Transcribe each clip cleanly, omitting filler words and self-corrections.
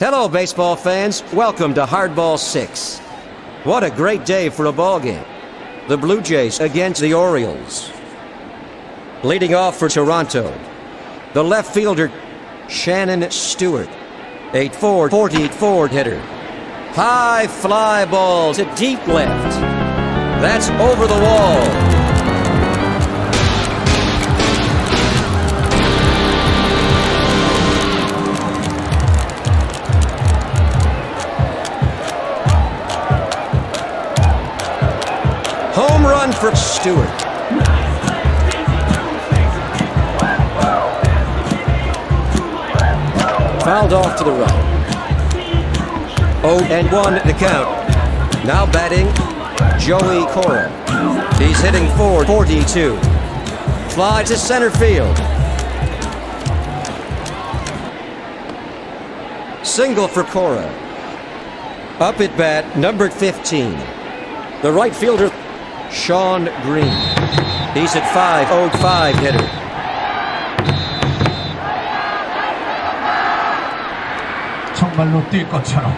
Hello, baseball fans. Welcome to Hardball 6. What a great day for a ball game. The Blue Jays against the Orioles. Leading off for Toronto, the left fielder, Shannon Stewart, 8'4", 44 hitter. High fly ball to deep left. That's over the wall. Home run for Stewart. Fouled off to the right. 0-1 the count. Now batting, Joey Cora. He's hitting .442. Fly to center field. Single for Cora. Up at bat, number 15. The right fielder, Sean Green. He's at .505 hitter. 정말로 뛸 것처럼.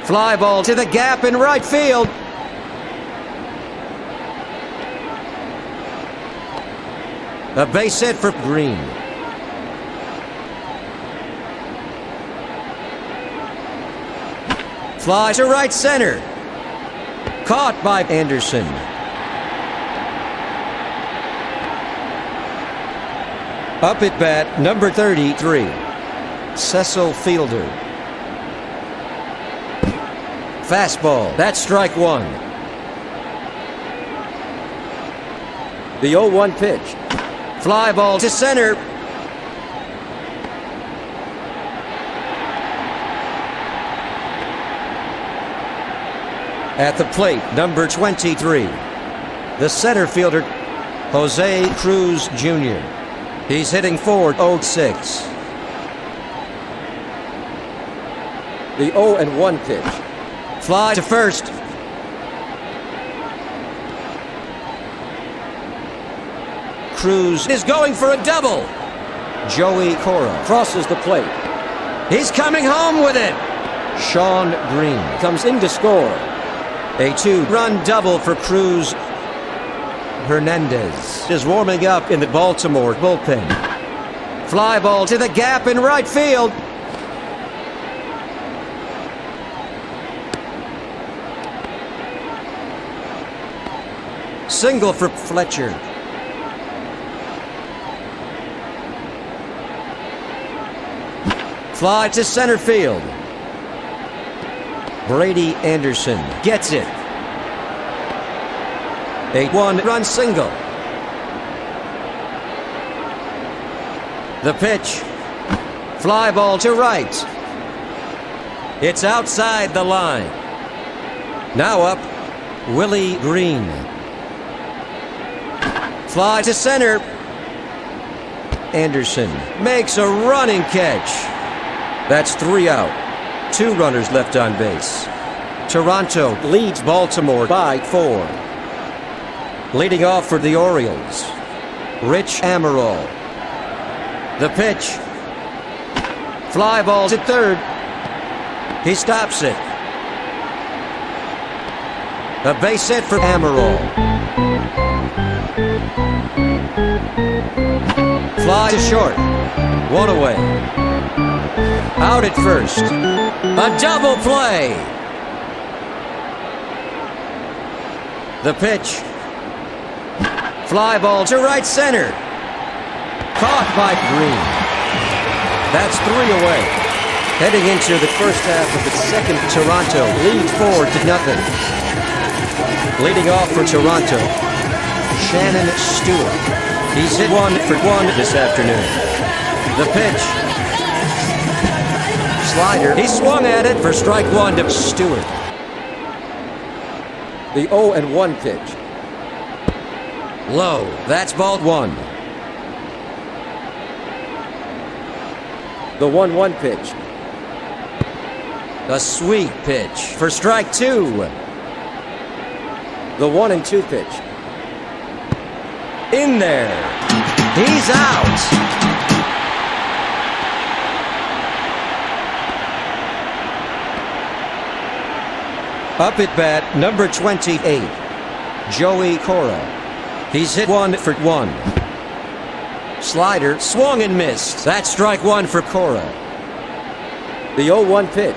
Fly ball to the gap in right field. A base hit for Green. Fly to right center. Caught by Anderson. Up at bat, number 33, Cecil Fielder. Fastball, that's strike one. The 0-1 pitch. Fly ball to center. At the plate, number 23, the center fielder, Jose Cruz Jr. He's hitting .406. The 0-1 pitch. Fly to first. Cruz is going for a double. Joey Cora crosses the plate. He's coming home with it. Sean Green comes in to score. A two-run double for Cruz. Hernandez is warming up in the Baltimore bullpen. Fly ball to the gap in right field. Single for Fletcher. Fly to center field. Brady Anderson gets it. A one-run single. The pitch. Fly ball to right. It's outside the line. Now up, Willie Green. Fly to center. Anderson makes a running catch. That's 3 out. 2 runners left on base. Toronto leads Baltimore by 4. Leading off for the Orioles, Rich Amaral. The pitch. Fly ball to third. He stops it. A base hit for Amaral. Fly to short. 1 away. Out at first. A double play. The pitch. Fly ball to right center. Caught by Green. That's 3 away. Heading into the first half of the second, Toronto leads 4-0. Leading off for Toronto, Shannon Stewart. He's hit 1 for 1 this afternoon. The pitch. Slider. He swung at it for strike 1 to Stewart. The 0-1 pitch. Low. That's ball 1. The 1-1 pitch. A sweet pitch for strike 2. The 1-2 pitch. In there. He's out. Up at bat, number 28, Joey Cora. He's hit 1 for 1. Slider swung and missed. That's strike 1 for Cora. The 0-1 pitch.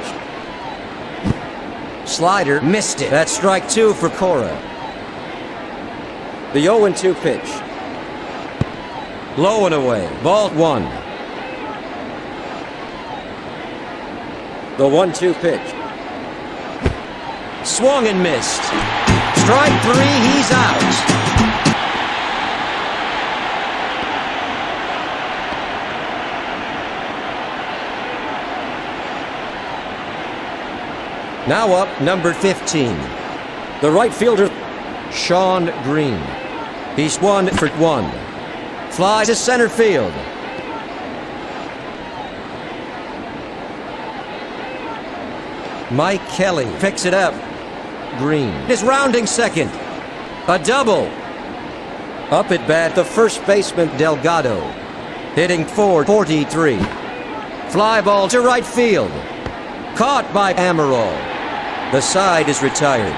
Slider missed it. That's strike 2 for Cora. The 0-2 pitch. Low and away. Ball 1. The 1-2 pitch. Swung and missed. Strike 3, he's out. Now up, number 15, the right fielder, Sean Green. He's 1 for 1. Fly to center field. Mike Kelly picks it up. Green is rounding second. A double. Up at bat, the first baseman, Delgado. Hitting .443. Fly ball to right field. Caught by Amaral. The side is retired.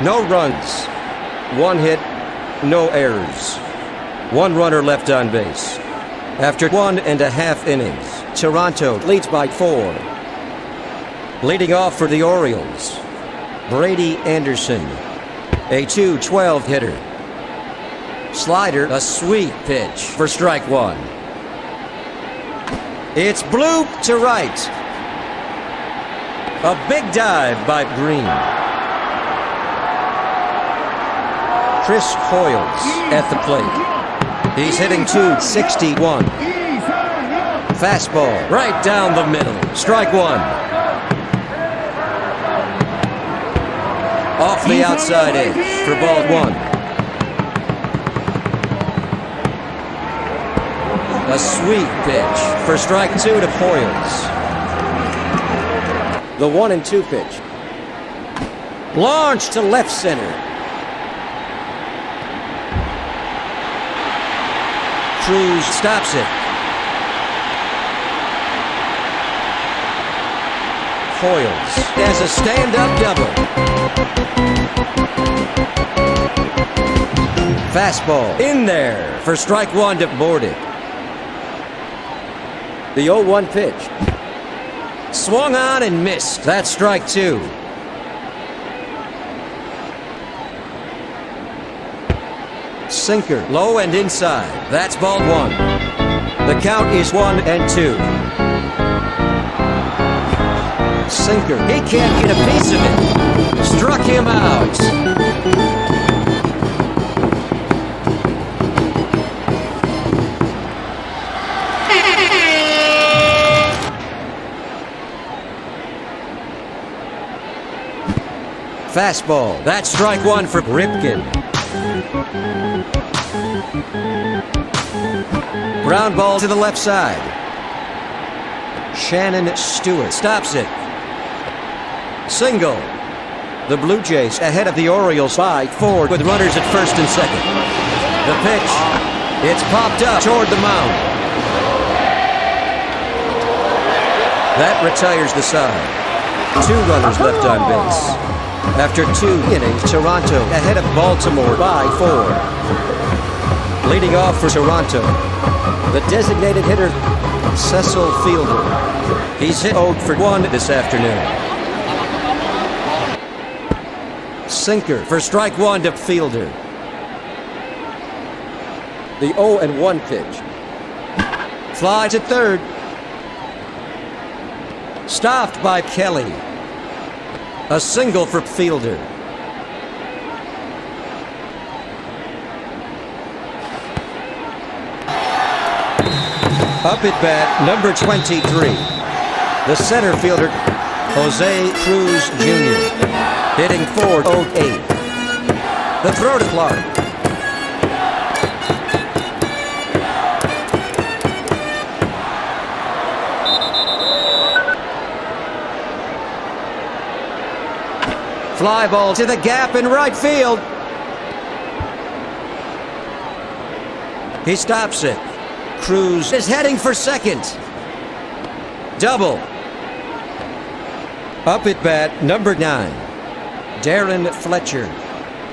No runs. 1 hit, no errors. 1 runner left on base. After 1.5 innings, Toronto leads by 4. Leading off for the Orioles, Brady Anderson, a .212 hitter. Slider, a sweet pitch for strike 1. It's bloop to right. A big dive by Green. Chris Hoyles at the plate. He's hitting .261. Fastball right down the middle. Strike 1. Off the outside edge for ball 1. A sweet pitch for strike 2 to Hoyles. The 1-2 pitch. Launch to left center. Cruz stops it. Hoyles as a stand-up double. Fastball in there for strike 1 to Bordick. The 0-1 pitch. Swung on and missed. That's strike 2. Sinker, low and inside. That's ball 1. The count is 1-2. Sinker, he can't get a piece of it. Struck him out. Fastball. That's strike 1 for Ripken. Ground ball to the left side. Shannon Stewart stops it. Single. The Blue Jays ahead of the Orioles by 4 with runners at first and second. The pitch. It's popped up toward the mound. That retires the side. 2 runners left on base. After 2 innings, Toronto ahead of Baltimore by 4. Leading off for Toronto, the designated hitter, Cecil Fielder. He's hit 0 for 1 this afternoon. Sinker for strike 1 to Fielder. The 0-1 pitch. Fly to third. Stopped by Kelly. A single for Fielder. Up at bat, number 23, the center fielder, Jose Cruz Jr., hitting .408. The throw to Clark. Fly ball to the gap in right field. He stops it. Cruz is heading for second. Double. Up at bat, number 9. Darren Fletcher.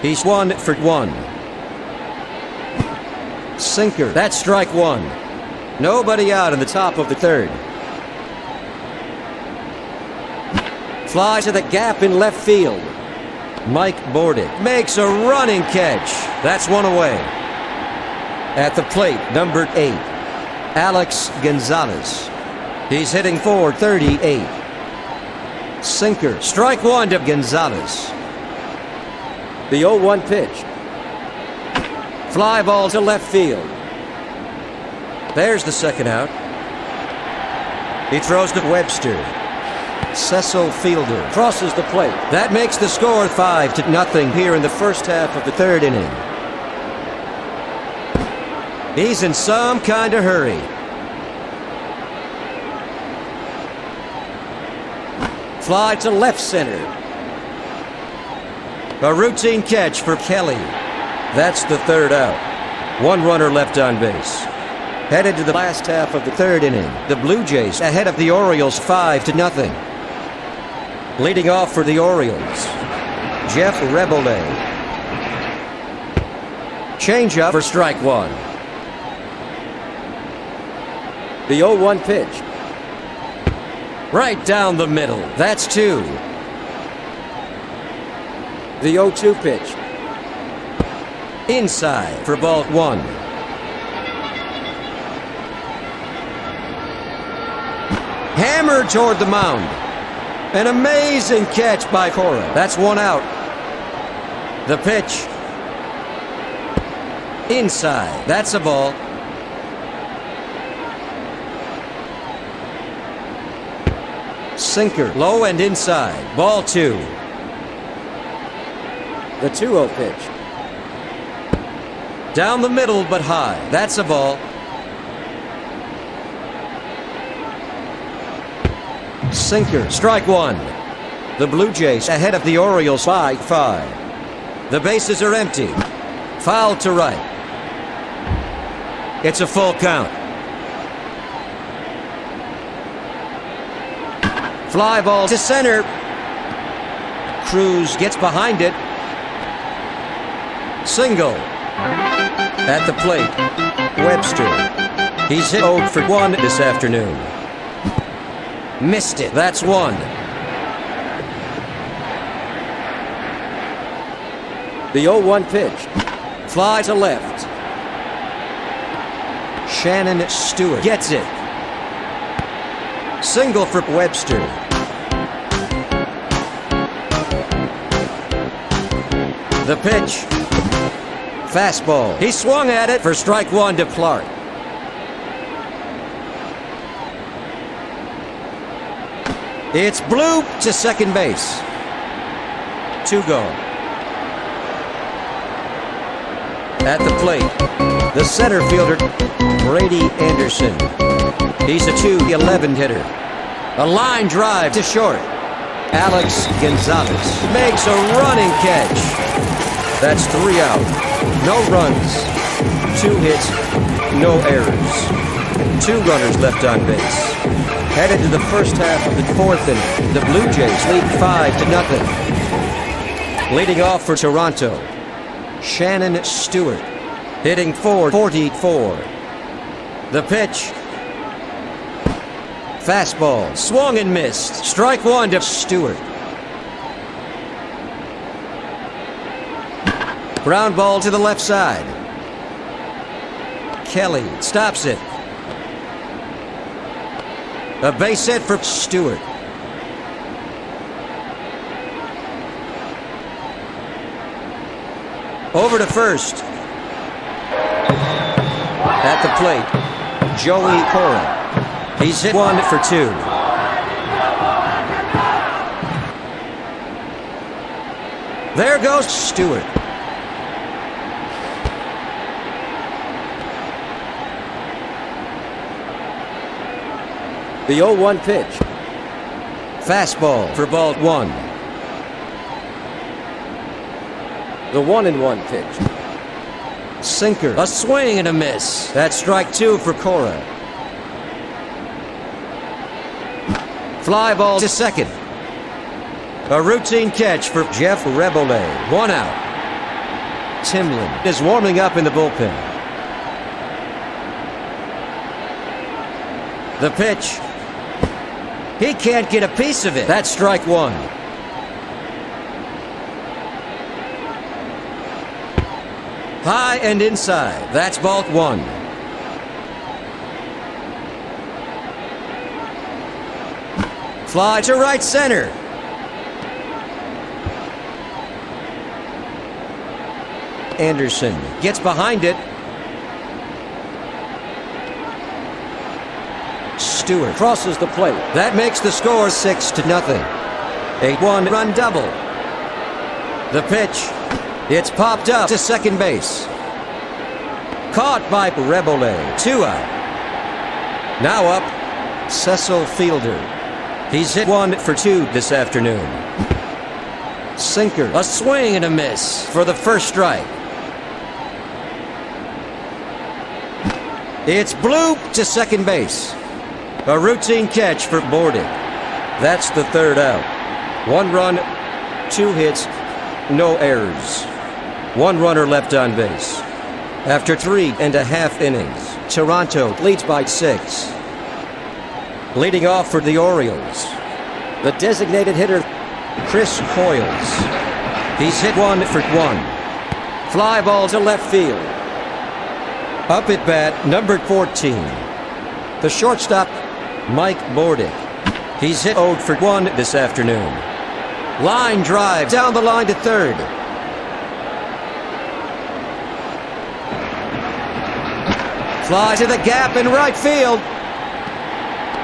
He's 1 for 1. Sinker. That's strike 1. Nobody out in the top of the third. Fly to the gap in left field. Mike Bordick makes a running catch. That's one away. At the plate, number 8, Alex Gonzalez. He's hitting for 38. Sinker. Strike 1 to Gonzalez. The 0-1 pitch. Fly ball to left field. There's the second out. He throws to Webster. Cecil Fielder crosses the plate. That makes the score 5-0 here in the first half of the third inning. He's in some kind of hurry. Fly to left center. A routine catch for Kelly. That's the third out. One runner left on base. Headed to the last half of the third inning. The Blue Jays ahead of the Orioles 5-0. Leading off for the Orioles, Jeff Rebole. Changeup for strike 1. The 0-1 pitch. Right down the middle. That's 2. The 0-2 pitch. Inside for ball 1. Hammered toward the mound. An amazing catch by Cora. That's one out. The pitch. Inside. That's a ball. Sinker. Low and inside. Ball 2. The 2-0 pitch. Down the middle but high. That's a ball. Sinker. Strike 1. The Blue Jays ahead of the Orioles by 5. The bases are empty. Foul to right. It's a full count. Fly ball to center. Cruz gets behind it. Single. At the plate, Webster. He's hit 0 for 1 this afternoon. Missed it. That's 1. The 0-1 pitch. Fly to left. Shannon Stewart gets it. Single for Webster. The pitch. Fastball. He swung at it for strike 1 to Clark. It's Blue to second base. 2 go. At the plate, the center fielder, Brady Anderson. He's a .211 hitter. A line drive to short. Alex Gonzalez makes a running catch. That's 3 out. No runs. 2 hits. No errors. 2 runners left on base. Headed to the first half of the fourth inning, the Blue Jays lead 5-0. Leading off for Toronto, Shannon Stewart, hitting .444. The pitch. Fastball, swung and missed. Strike 1 to Stewart. Ground ball to the left side. Kelly stops it. A base hit for Stewart. Over to first. At the plate, Joey Cora. He's hit 1 for 2. There goes Stewart. The 0-1 pitch. Fastball for ball 1. The 1-1 pitch. Sinker. A swing and a miss. That's strike two for Cora. Fly ball to second. A routine catch for Jeff Rebole. One out. Timlin is warming up in the bullpen. The pitch. He can't get a piece of it. That's strike one. High and inside. That's ball one. Fly to right center. Anderson gets behind it. Stewart crosses the plate. That makes the score 6-0. A one-run double. The pitch. It's popped up to second base. Caught by Rebole. 2 out. Now up, Cecil Fielder. He's hit 1 for 2 this afternoon. Sinker. A swing and a miss for the first strike. It's blooped to second base. A routine catch for Bordick. That's the third out. 1 run, 2 hits, no errors. 1 runner left on base. After 3.5 innings, Toronto leads by 6. Leading off for the Orioles, the designated hitter, Chris Hoyles. He's hit 1 for 1. Fly ball to left field. Up at bat, number 14. The shortstop, Mike Bordick. He's hit 0 for 1 this afternoon. Line drive down the line to third. Fly to the gap in right field.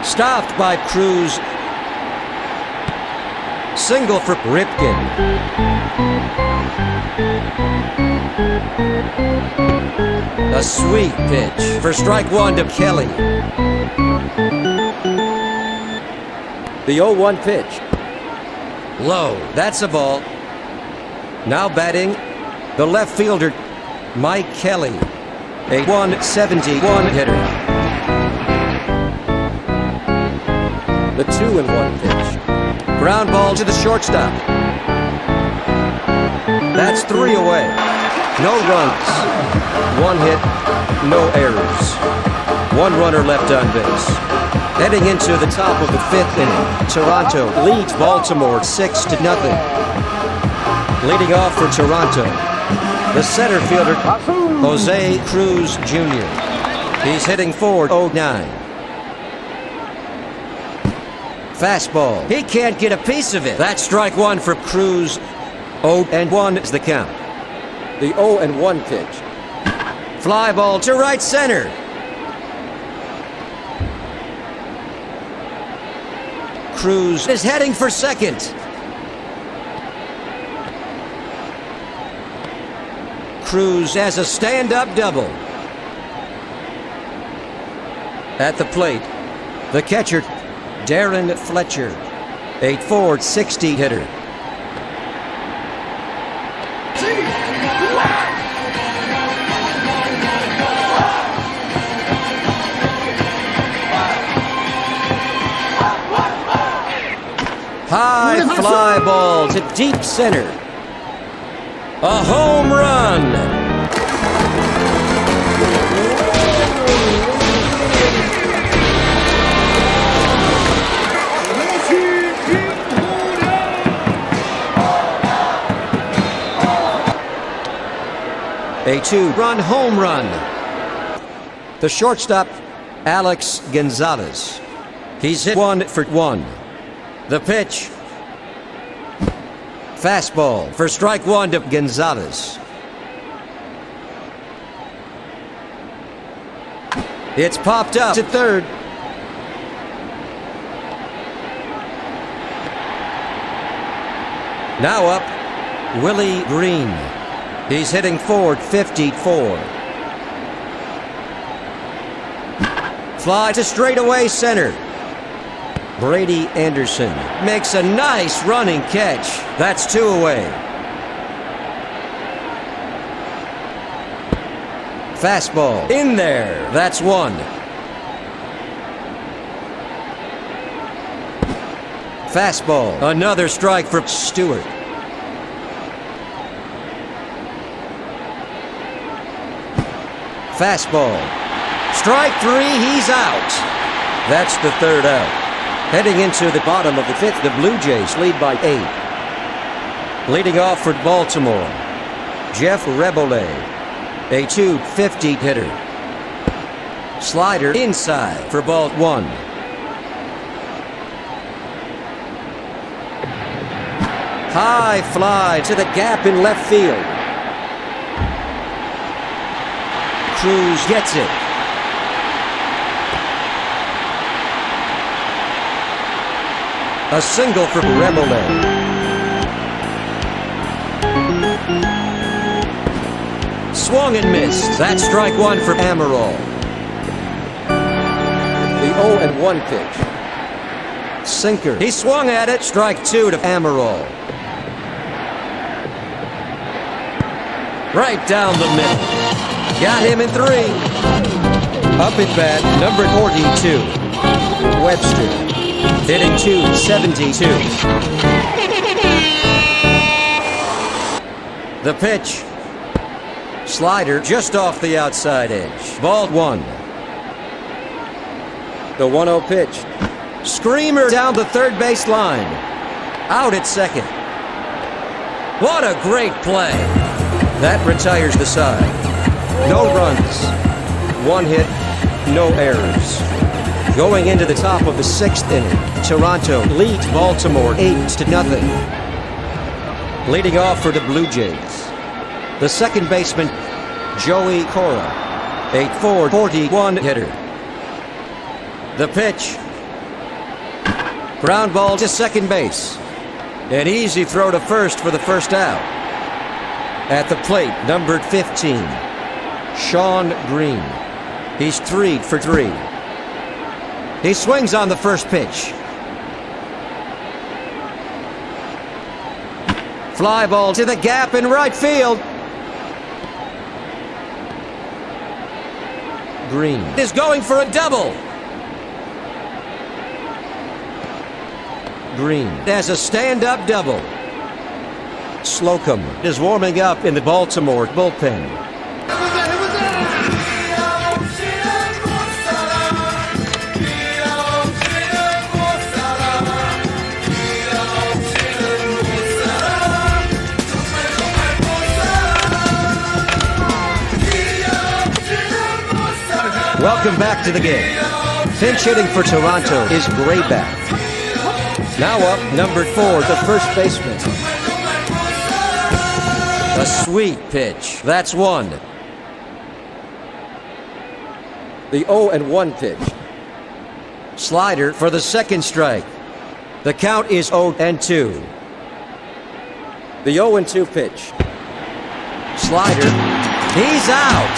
Stopped by Cruz. Single for Ripken. A sweet pitch for strike one to Kelly. The 0-1 pitch. Low. That's a ball. Now batting, the left fielder, Mike Kelly. A 171 hitter. The 2-1 pitch. Ground ball to the shortstop. That's 3 away. No runs. 1 hit, no errors. 1 runner left on base. Heading into the top of the 5th inning, Toronto leads Baltimore 6-0. Leading off for Toronto, the center fielder, Jose Cruz Jr. He's hitting .409. Fastball. He can't get a piece of it. That's strike one for Cruz. 0-1 is the count. The 0-1 pitch. Fly ball to right center. Cruz is heading for second. Cruz has a stand-up double. At the plate, the catcher, Darren Fletcher, a .460 hitter. High fly ball to deep center. A home run. A 2-run home run. The shortstop, Alex Gonzalez. He's hit 1 for 1. The pitch. Fastball for strike one to Gonzalez. It's popped up to third. Now up, Willie Green. He's hitting .454. Fly to straightaway center. Brady Anderson makes a nice running catch. That's 2 away. Fastball in there. That's one. Fastball. Another strike for Stewart. Fastball. Strike three. He's out. That's the third out. Heading into the bottom of the fifth, the Blue Jays lead by 8. Leading off for Baltimore, Jeff Rebole, a .250 hitter. Slider inside for ball 1. High fly to the gap in left field. Cruz gets it. A single for Rebole. Swung and missed. That's strike one for Amaral. The 0-1 pitch. Sinker. He swung at it. Strike two to Amaral. Right down the middle. Got him in 3. Up at bat, number 42. Webster. Hitting .272. The pitch. Slider just off the outside edge. Ball 1. The 1-0 pitch. Screamer down the third base line. Out at second. What a great play. That retires the side. No runs. 1 hit. No errors. Going into the top of the 6th inning, Toronto leads Baltimore 8-0. Leading off for the Blue Jays, the second baseman, Joey Cora, a .441 hitter. The pitch. Ground ball to second base. An easy throw to first for the first out. At the plate, numbered 15, Sean Green. He's 3 for 3. He swings on the first pitch. Fly ball to the gap in right field. Green is going for a double. Green has a stand-up double. Slocumb is warming up in the Baltimore bullpen. Welcome back to the game. Pinch hitting for Toronto is Grayback. Now up, number 4, the first baseman. A sweet pitch. That's 1. The 0-1 pitch. Slider for the second strike. The count is 0-2. The 0-2 pitch. Slider. He's out.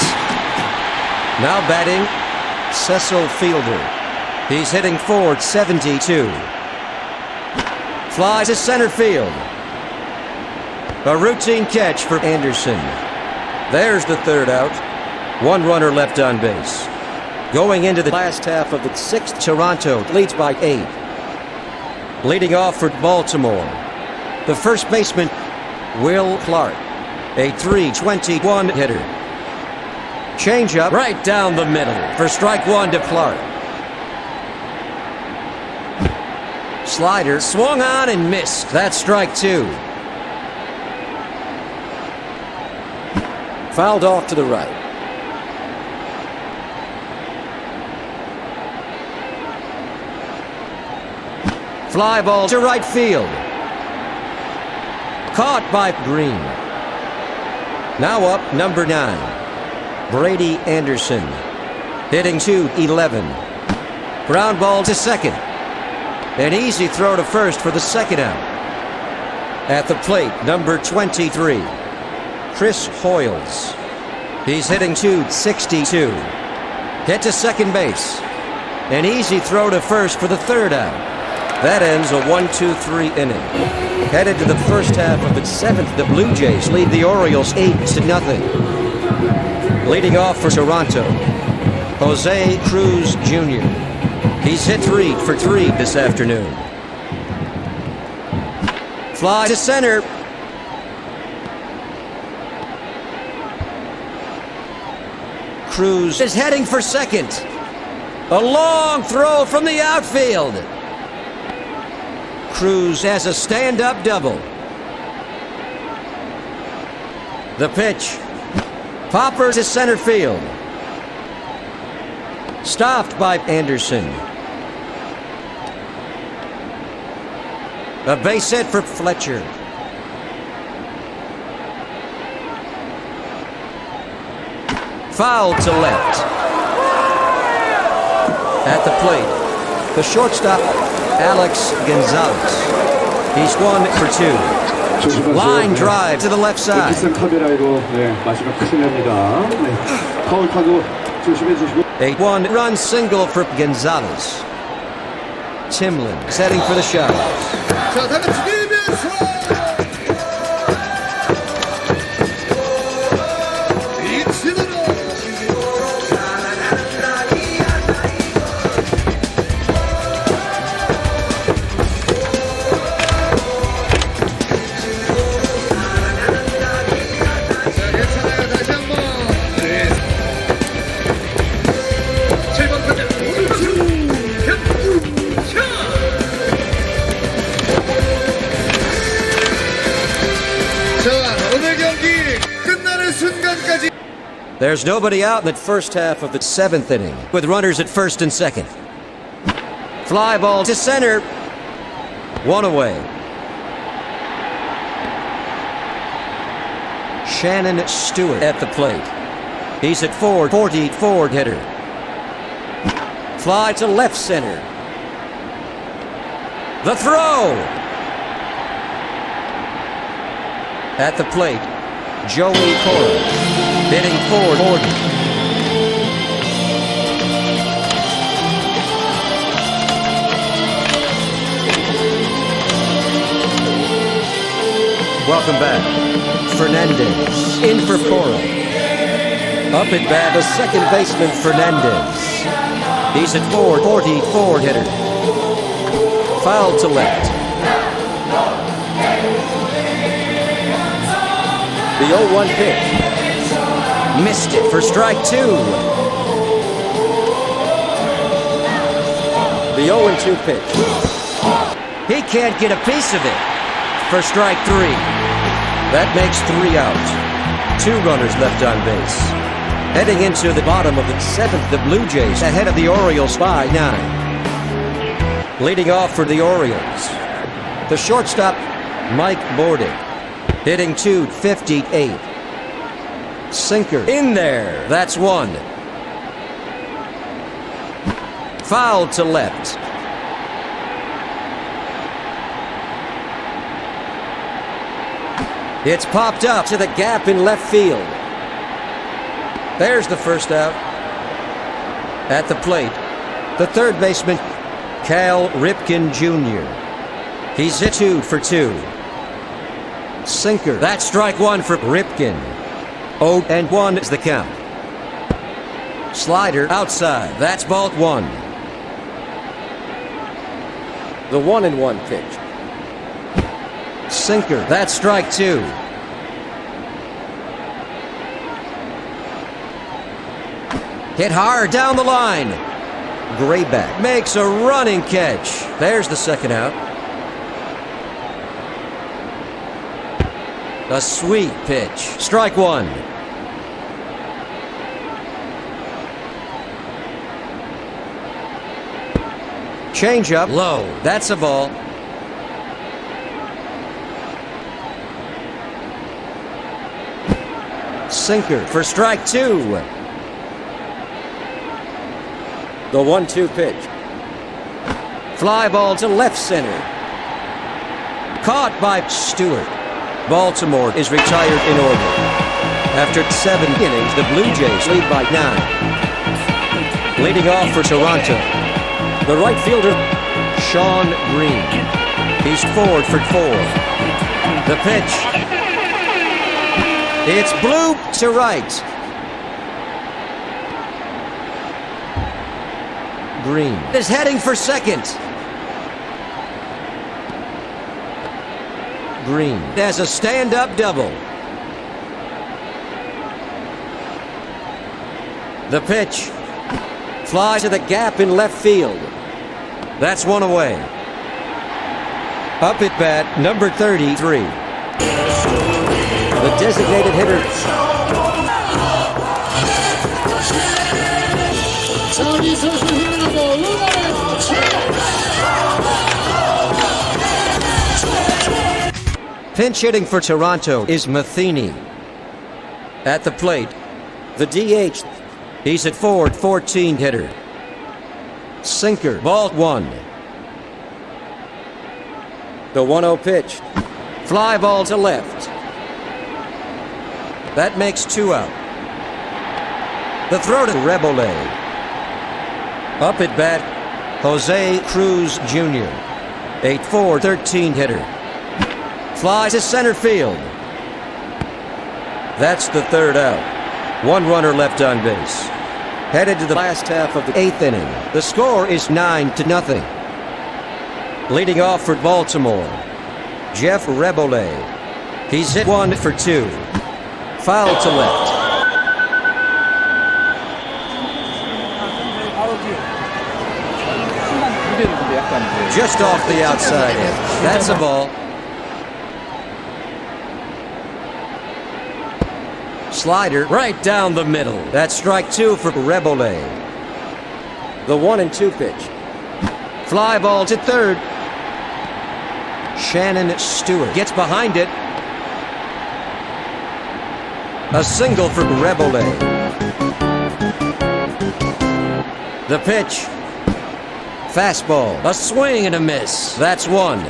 Now batting, Cecil Fielder. He's hitting .472. Flies to center field. A routine catch for Anderson. There's the third out. 1 runner left on base. Going into the last half of the 6th, Toronto leads by 8. Leading off for Baltimore, the first baseman, Will Clark, a .321 hitter. Changeup right down the middle for strike 1 to Clark. Slider swung on and missed. That's strike 2. Fouled off to the right. Fly ball to right field. Caught by Green. Now up, number 9. Brady Anderson, hitting .211. Ground ball to second. An easy throw to first for the second out. At the plate, number 23, Chris Hoyles. He's hitting .262. Hit to second base. An easy throw to first for the third out. That ends a 1-2-3 inning. Headed to the first half of the 7th, the Blue Jays lead the Orioles 8-0. Leading off for Toronto, Jose Cruz Jr. He's hit 3 for 3 this afternoon. Fly to center. Cruz is heading for second. A long throw from the outfield. Cruz has a stand-up double. The pitch. Popper to center field. Stopped by Anderson. A base hit for Fletcher. Foul to left. At the plate, the shortstop, Alex Gonzalez. He's 1 for 2. Line drive to the left side. A 1-run single for Gonzalez. Timlin setting for the shot. There's nobody out in the first half of the 7th inning, with runners at first and second. Fly ball to center. 1 away. Shannon Stewart at the plate. He's at 444 hitter. Fly to left center. The throw. At the plate, Joey Cora. Hitting forward. Welcome back. Fernandez in for Cora. Up at bat, the second baseman Hernandez. He's at 444 hitter. Foul to left. The 0-1 pitch. Missed it for strike 2. The 0-2 pitch. He can't get a piece of it for strike 3. That makes 3 out. 2 runners left on base. Heading into the bottom of the 7th, the Blue Jays ahead of the Orioles by 9. Leading off for the Orioles, the shortstop, Mike Bordick. Hitting .258. Sinker in there. That's 1. Foul to left. It's popped up to the gap in left field. There's the first out. At the plate, the third baseman, Cal Ripken Jr. He's hit 2 for 2. Sinker. That's strike 1 for Ripken. 0-1 is the count. Slider outside. That's ball 1. The 1-1 pitch. Sinker. That's strike 2. Hit hard down the line. Grayback makes a running catch. There's the second out. A sweet pitch. Strike 1. Changeup low. That's a ball. Sinker for strike 2. The 1-2 pitch. Fly ball to left center. Caught by Stewart. Baltimore is retired in order. After 7 innings, the Blue Jays lead by 9. Leading off for Toronto, the right fielder, Sean Green. He's 4 for 4. The pitch. It's blooped to right. Green is heading for second. Green has a stand-up double. The pitch. Fly to the gap in left field. That's one away. Up at bat, number 33. The designated hitter. Pinch hitting for Toronto is Matheny. At the plate, the DH. He's at forward, 14 hitter. Sinker, ball one. The 1-0 pitch. Fly ball to left. That makes 2 out. The throw to Rebole. Up at bat, Jose Cruz Jr. 8'4", 13 hitter. Fly to center field. That's the 3rd out. 1 runner left on base. Headed to the last half of the 8th inning. The score is 9-0. Leading off for Baltimore, Jeff Rebole. He's hit 1 for 2. Foul to left. Just off the outside edge. That's a ball. Slider right down the middle. That's strike 2 for Rebole. The 1-2 pitch. Fly ball to third. Shannon Stewart gets behind it. A single for Rebole. The pitch. Fastball. A swing and a miss. That's 1.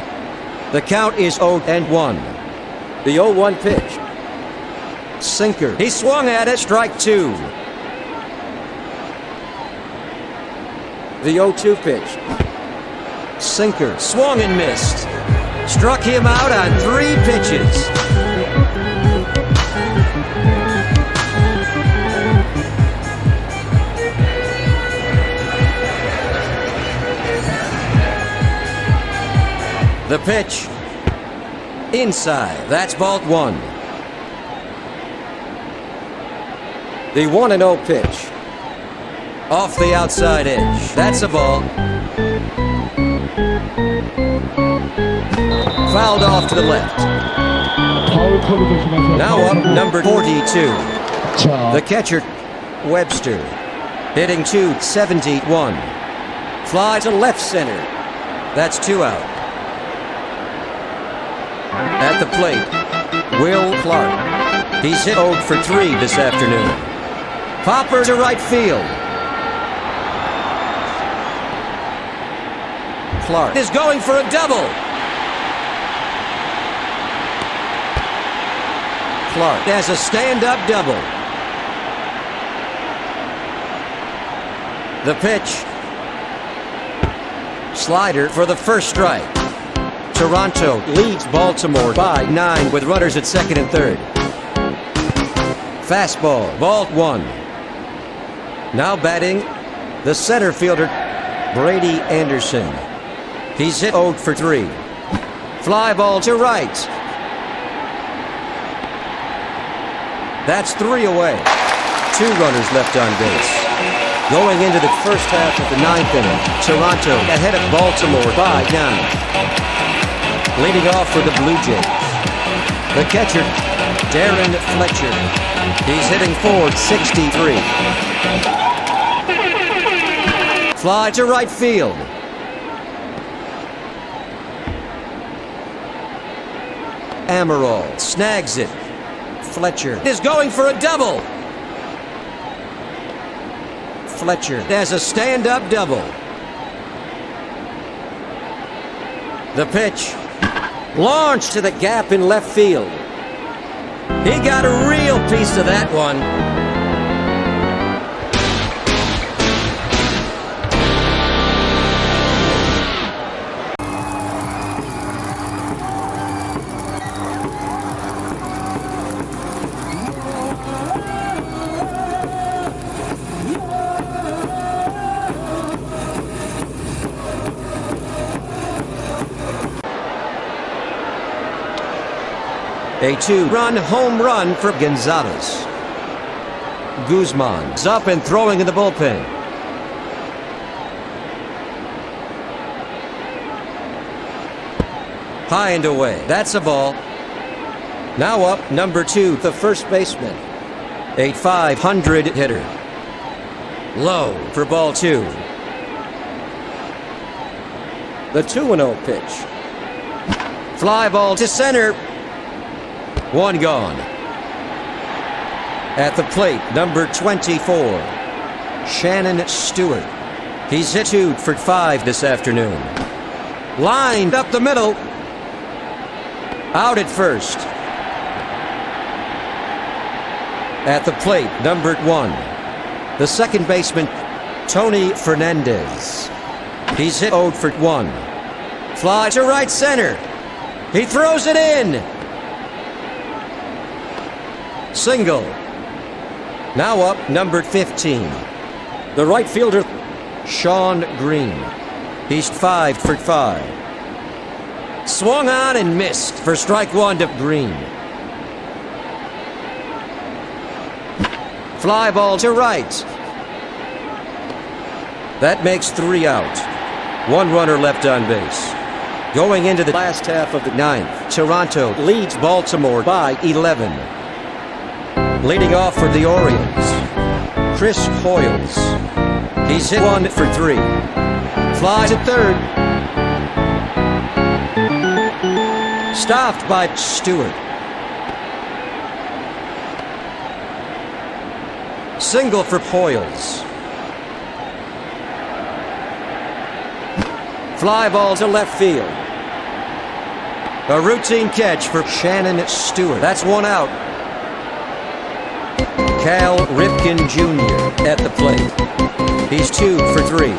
The count is 0-1. The 0-1 pitch. Sinker. He swung at it. Strike 2. The 0-2 pitch. Sinker. Swung and missed. Struck him out on 3 pitches. The pitch. Inside. That's ball 1. The 1-0 pitch. Off the outside edge. That's a ball. Fouled off to the left. Now up, number 42. The catcher, Webster. Hitting .271. Fly to left center. That's 2 out. At the plate, Will Clark. He's hit 0 for 3 this afternoon. Popper to right field. Clark is going for a double. Clark has a stand-up double. The pitch. Slider for the first strike. Toronto leads Baltimore by 9 with runners at second and third. Fastball, ball 1. Now batting, the center fielder, Brady Anderson. He's hit 0 for 3. Fly ball to right. That's 3 away. 2 runners left on base. Going into the first half of the 9th inning, Toronto ahead of Baltimore by 9. Leading off for the Blue Jays, the catcher, Darren Fletcher. He's hitting .463. Fly to right field. Amaral snags it. Fletcher is going for a double. Fletcher has a stand-up double. The pitch. Launch to the gap in left field. He got a real piece of that one. A 2-run home run for Gonzalez. Guzman's up and throwing in the bullpen. High and away. That's a ball. Now up, number 2, the first baseman. A .500 hitter. Low for ball 2. The 2-0 pitch. Fly ball to center. 1 gone. At the plate, number 24, Shannon Stewart. He's hit 2 for 5 this afternoon. Lined up the middle. Out at first. At the plate, number 1, the second baseman, Tony Hernandez. He's hit 0 for 1. Fly to right center. He throws it in. Single. Now up, number 15, the right fielder, Sean Green. He's 5 for 5. Swung on and missed for strike 1 to Green. Fly ball to right. That makes 3 out. 1 runner left on base. Going into the last half of the 9th, Toronto leads Baltimore by 11. Leading off for the Orioles, Chris Hoyles. He's hit 1 for 3. Fly to third. Stopped by Stewart. Single for Hoyles. Fly ball to left field. A routine catch for Shannon Stewart. That's 1 out. Cal Ripken Jr. at the plate. He's 2 for 3.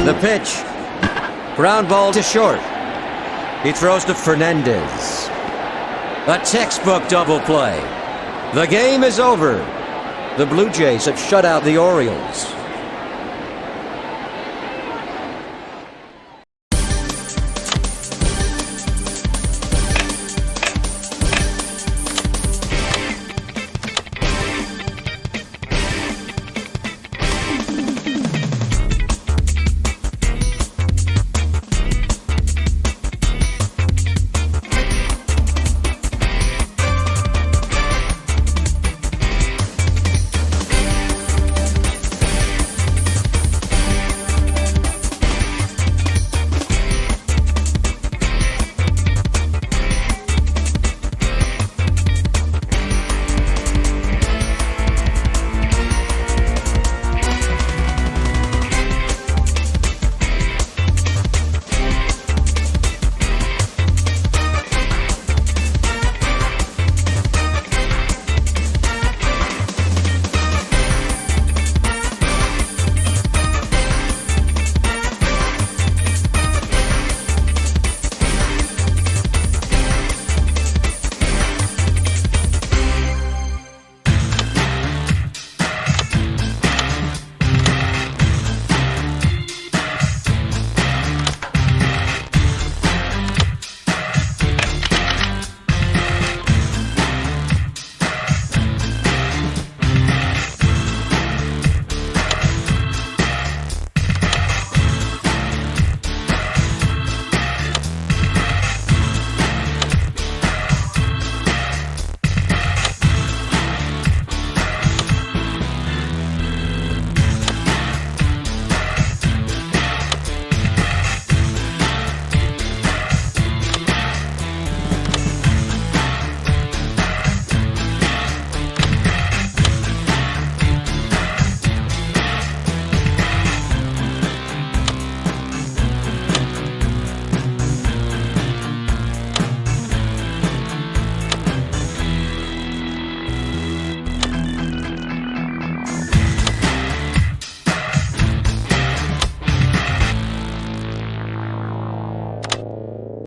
The pitch. Ground ball to short. He throws to Hernandez. A textbook double play. The game is over. The Blue Jays have shut out the Orioles.